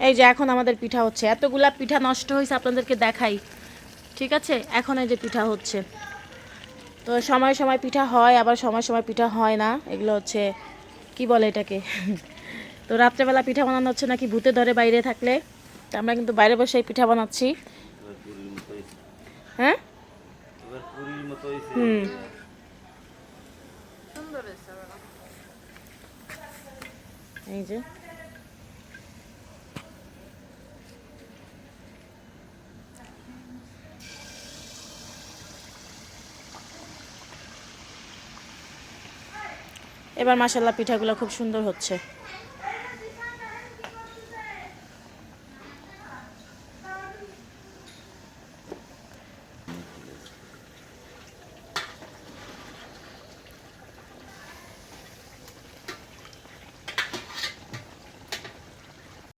এই যে এখন আমাদের পিঠা হচ্ছে, এতগুলা পিঠা নষ্ট হয়েছে আপনাদেরকে দেখাই, ঠিক আছে। এখন এই যে পিঠা হচ্ছে, তো সময় সময় পিঠা হয়, আবার সময় সময় পিঠা হয় না, এগুলো হচ্ছে কি বলে এটাকে তো রাত্রেবেলা পিঠা বানানো হচ্ছে নাকি ভূতে ধরে বাইরে থাকলে, তো আমরা কিন্তু বাইরে বসে পিঠা বানাচ্ছি। হ্যাঁ, হুম, এই যে এবার মাশাআল্লাহ পিঠাগুলো খুব সুন্দর হচ্ছে।